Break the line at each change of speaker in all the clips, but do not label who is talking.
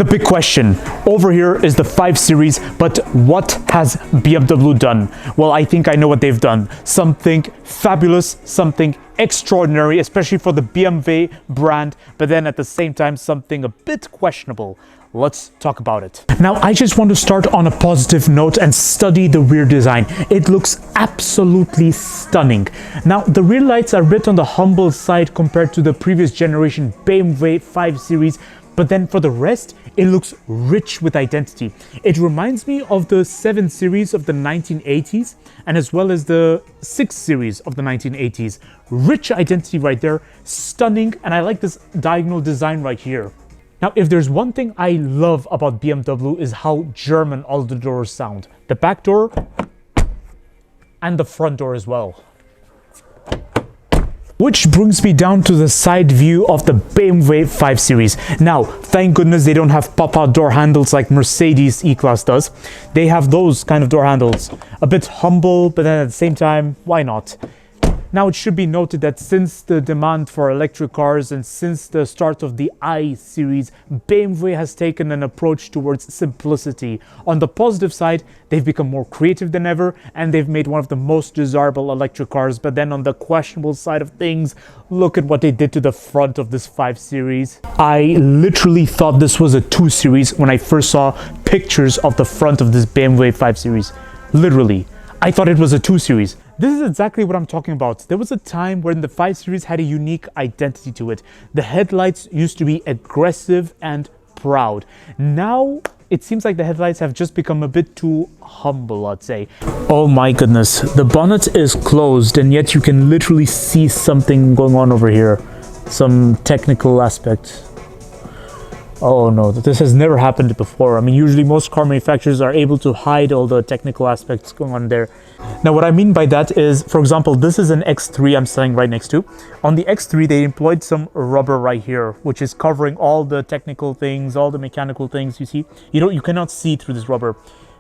The big question over here is the 5 Series, but what has BMW done? Well, I think I know what they've done. Something fabulous, something extraordinary, especially for the BMW brand, but then at the same time, something a bit questionable. Let's talk about it. Now, I just want to start on a positive note and study the rear design. It looks absolutely stunning. Now, the rear lights are a bit on the humble side compared to the previous generation BMW 5 Series, but then for the rest, it looks rich with identity. It reminds me of the 7 Series of the 1980s and as well as the 6 Series of the 1980s. Rich identity right there, stunning, and I like this diagonal design right here. Now, if there's one thing I love about BMW is how German all the doors sound. The back door and the front door as well. Which brings me down to the side view of the BMW 5 Series. Now, thank goodness they don't have pop-out door handles like Mercedes E-Class does. They have those kind of door handles. A bit humble, but then at the same time, why not? Now, it should be noted that since the demand for electric cars and since the start of the I series, BMW has taken an approach towards simplicity. On the positive side, they've become more creative than ever and they've made one of the most desirable electric cars. But then on the questionable side of things, look at what they did to the front of this 5 Series. I literally thought this was a 2 Series when I first saw pictures of the front of this BMW 5 Series. Literally, I thought it was a 2 Series. This is exactly what I'm talking about. There was a time when the 5 Series had a unique identity to it. The headlights used to be aggressive and proud. Now, it seems like the headlights have just become a bit too humble, I'd say. Oh my goodness, the bonnet is closed and yet you can literally see something going on over here. Some technical aspect. Oh no, this has never happened before. I mean, usually most car manufacturers are able to hide all the technical aspects going on there. Now, what I mean by that is, for example, this is an X3 I'm standing right next to. On the X3, they employed some rubber right here, which is covering all the technical things, all the mechanical things, you see. You cannot see through this rubber.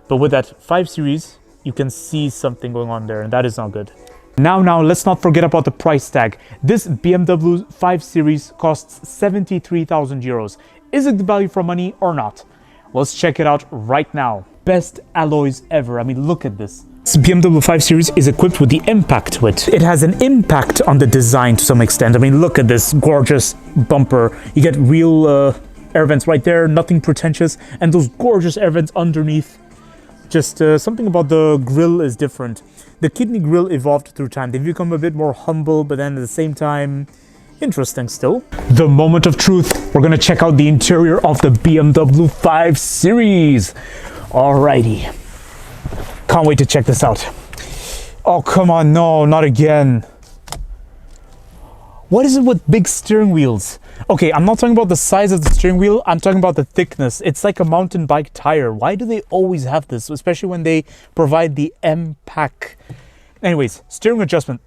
But with that 5 Series, you can see something going on there, and that is not good. Now, let's not forget about the price tag. This BMW 5 Series costs 73,000 euros. Is it the value for money or not? Let's check it out right now. Best alloys ever. I mean, look at this. This BMW 5 Series is equipped with the impact hood. It has an impact on the design to some extent. I mean, look at this gorgeous bumper. You get real air vents right there, nothing pretentious, and those gorgeous air vents underneath. Just something about the grille is different. The kidney grille evolved through time. They've become a bit more humble, but then at the same time, interesting still. The moment of truth. We're gonna check out the interior of the BMW 5 Series. Alrighty. Can't wait to check this out. Oh, come on, no, not again. What is it with big steering wheels? Okay, I'm not talking about the size of the steering wheel, I'm talking about the thickness. It's like a mountain bike tire. Why do they always have this? Especially when they provide the M-Pack. Anyways, steering adjustment.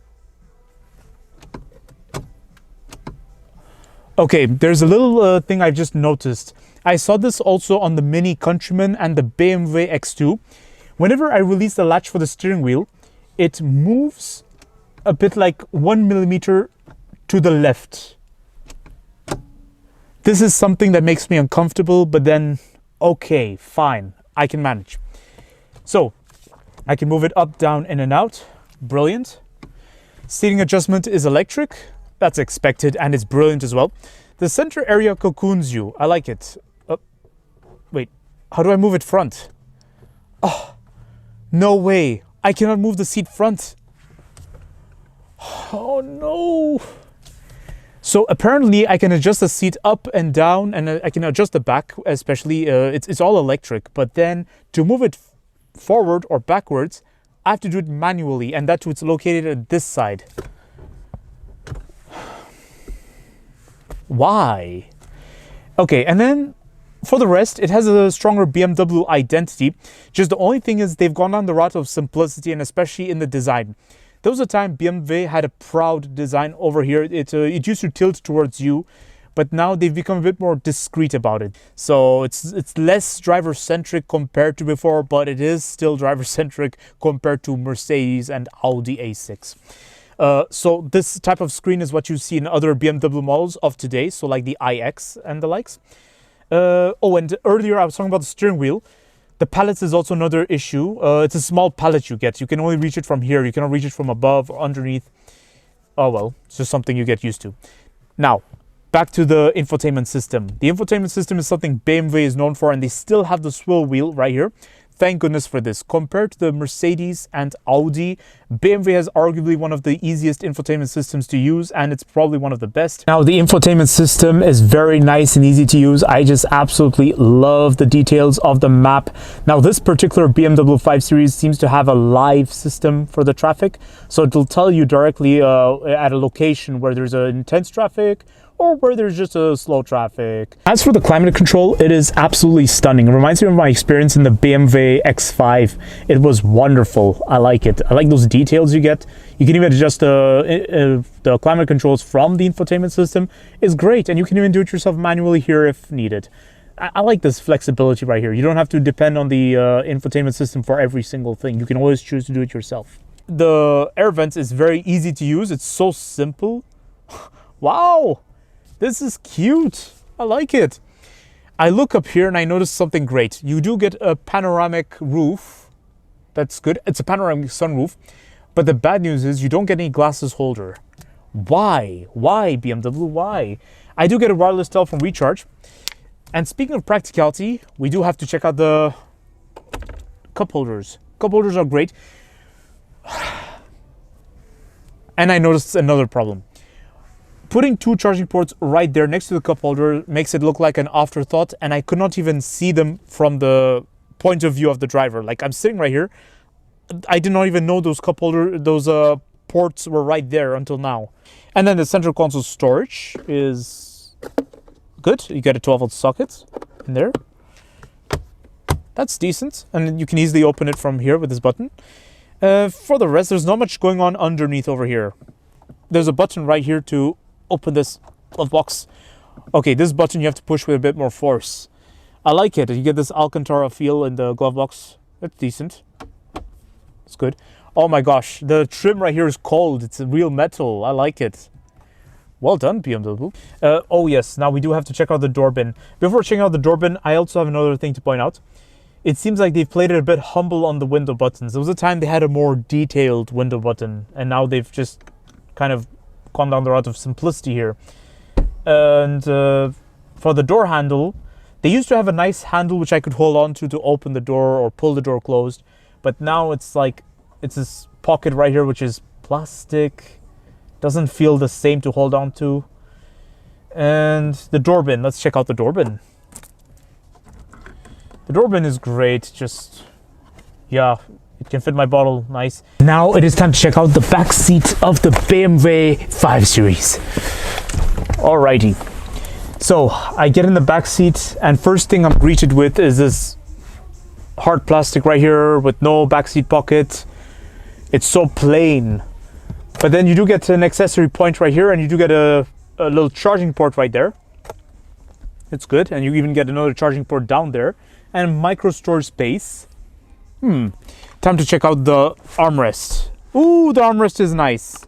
Okay, there's a little thing I've just noticed. I saw this also on the Mini Countryman and the BMW X2. Whenever I release the latch for the steering wheel, it moves a bit like 1 millimeter to the left. This is something that makes me uncomfortable, but then, okay, fine, I can manage. So, I can move it up, down, in and out. Brilliant. Seating adjustment is electric. That's expected, and it's brilliant as well. The center area cocoons you. I like it. Wait, how do I move it front? Oh, no way. I cannot move the seat front. Oh no. So apparently I can adjust the seat up and down, and I can adjust the back, especially. It's all electric. But then to move it forward or backwards, I have to do it manually, and that's what's located at this side. Why? Okay, and then for the rest, it has a stronger BMW identity. Just the only thing is they've gone down the route of simplicity, and especially in the design. There was a time BMW had a proud design over here. It used to tilt towards you, but now they've become a bit more discreet about it. So it's less driver-centric compared to before, but it is still driver-centric compared to Mercedes and Audi A6. So this type of screen is what you see in other BMW models of today, so like the iX and the likes. Oh, and earlier I was talking about the steering wheel. The pallets is also another issue. It's a small pallet you get. You can only reach it from here. You cannot reach it from above or underneath. Oh well, it's just something you get used to. Now, back to the infotainment system. The infotainment system is something BMW is known for, and they still have the swivel wheel right here. Thank goodness for this. Compared to the Mercedes and Audi, BMW has arguably one of the easiest infotainment systems to use, and it's probably one of the best. Now, the infotainment system is very nice and easy to use. I just absolutely love the details of the map. Now, this particular BMW 5 Series seems to have a live system for the traffic, so it'll tell you directly at a location where there's an intense traffic or where there's just a slow traffic. As for the climate control, it is absolutely stunning. It reminds me of my experience in the BMW X5. It was wonderful. I like it. I like those details you get. You can even adjust the climate controls from the infotainment system. It's great, and you can even do it yourself manually here if needed. I like this flexibility right here. You don't have to depend on the infotainment system for every single thing. You can always choose to do it yourself. The air vents is very easy to use. It's so simple. Wow! This is cute. I like it. I look up here and I notice something great. You do get a panoramic roof. That's good. It's a panoramic sunroof. But the bad news is you don't get any glasses holder. Why? Why, BMW? Why? I do get a wireless telephone recharge. And speaking of practicality, we do have to check out the cup holders. Cup holders are great. And I noticed another problem. Putting two charging ports right there next to the cup holder makes it look like an afterthought, and I could not even see them from the point of view of the driver. Like, I'm sitting right here. I did not even know those ports were right there until now. And then the central console storage is good. You get a 12-volt socket in there. That's decent, and you can easily open it from here with this button. For the rest, there's not much going on underneath over here. There's a button right here to open this glove box. Okay, this button you have to push with a bit more force. I like it. You get this Alcantara feel in the glove box. It's decent. It's good. Oh my gosh, the trim right here is cold. It's a real metal. I like it. Well done, BMW. Oh yes, now we do have to check out the door bin. Before checking out the door bin, I also have another thing to point out. It seems like they've played it a bit humble on the window buttons. There was a time they had a more detailed window button, and now they've just kind of gone down the route of simplicity here. And for the door handle, they used to have a nice handle which I could hold on to open the door or pull the door closed, but now it's like it's this pocket right here which is plastic. Doesn't feel the same to hold on to. And the door bin, let's check out the door bin. The door bin is great, just yeah, it can fit my bottle nice. Now it is time to check out the back seat of the BMW 5 Series. Alrighty. So I get in the back seat, and first thing I'm greeted with is this hard plastic right here with no backseat pocket. It's so plain. But then you do get an accessory point right here, and you do get a little charging port right there. It's good, and you even get another charging port down there, and micro storage space. Time to check out the armrest. Ooh, the armrest is nice.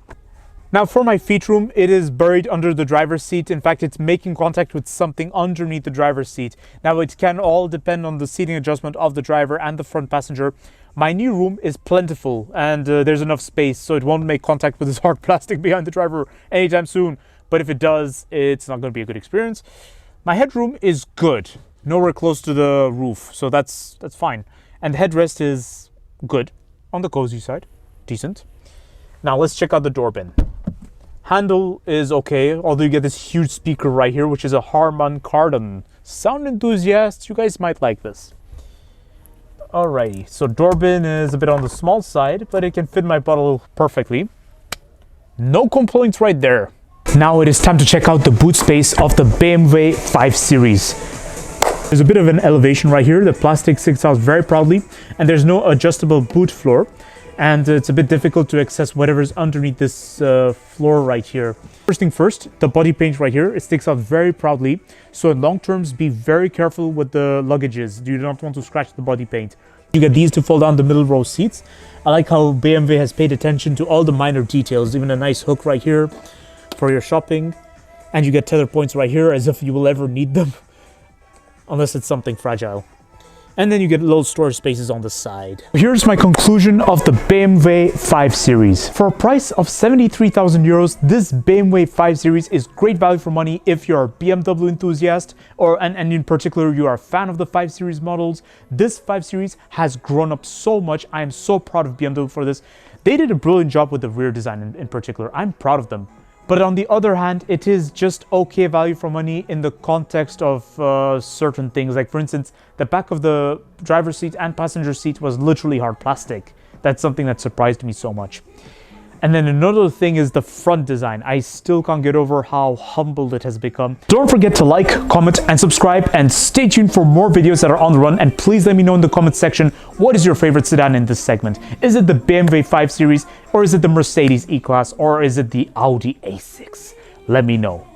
Now for my feet room, it is buried under the driver's seat. In fact, it's making contact with something underneath the driver's seat. Now it can all depend on the seating adjustment of the driver and the front passenger. My new room is plentiful, and there's enough space, so it won't make contact with this hard plastic behind the driver anytime soon. But if it does, it's not going to be a good experience. My headroom is good, nowhere close to the roof, so that's fine. And the headrest is good, on the cozy side, decent. Now let's check out the door bin. Handle is okay, although you get this huge speaker right here, which is a Harman Kardon. Sound enthusiasts, you guys might like this. Alrighty, so door bin is a bit on the small side, but it can fit my bottle perfectly. No complaints right there. Now it is time to check out the boot space of the BMW 5 Series. There's a bit of an elevation right here. The plastic sticks out very proudly, and there's no adjustable boot floor. And it's a bit difficult to access whatever's underneath this floor right here. First thing first, the body paint right here, it sticks out very proudly. So in long terms, be very careful with the luggages. You do not want to scratch the body paint. You get these to fold down the middle row seats. I like how BMW has paid attention to all the minor details, even a nice hook right here for your shopping. And you get tether points right here as if you will ever need them. unless it's something fragile. And then you get little storage spaces on the side. Here's my conclusion of the BMW 5 Series. For a price of 73,000 euros, this BMW 5 Series is great value for money if you're a BMW enthusiast, and in particular you are a fan of the 5 Series models. This 5 Series has grown up so much. I am so proud of BMW for this. They did a brilliant job with the rear design in particular. I'm proud of them. But on the other hand, it is just okay value for money in the context of certain things. Like, for instance, the back of the driver's seat and passenger seat was literally hard plastic. That's something that surprised me so much. And then another thing is the front design. I still can't get over how humble it has become. Don't forget to like, comment, and subscribe, and stay tuned for more videos that are on the run. And please let me know in the comments section, what is your favorite sedan in this segment? Is it the BMW 5 Series, or is it the Mercedes E-Class, or is it the Audi A6? Let me know.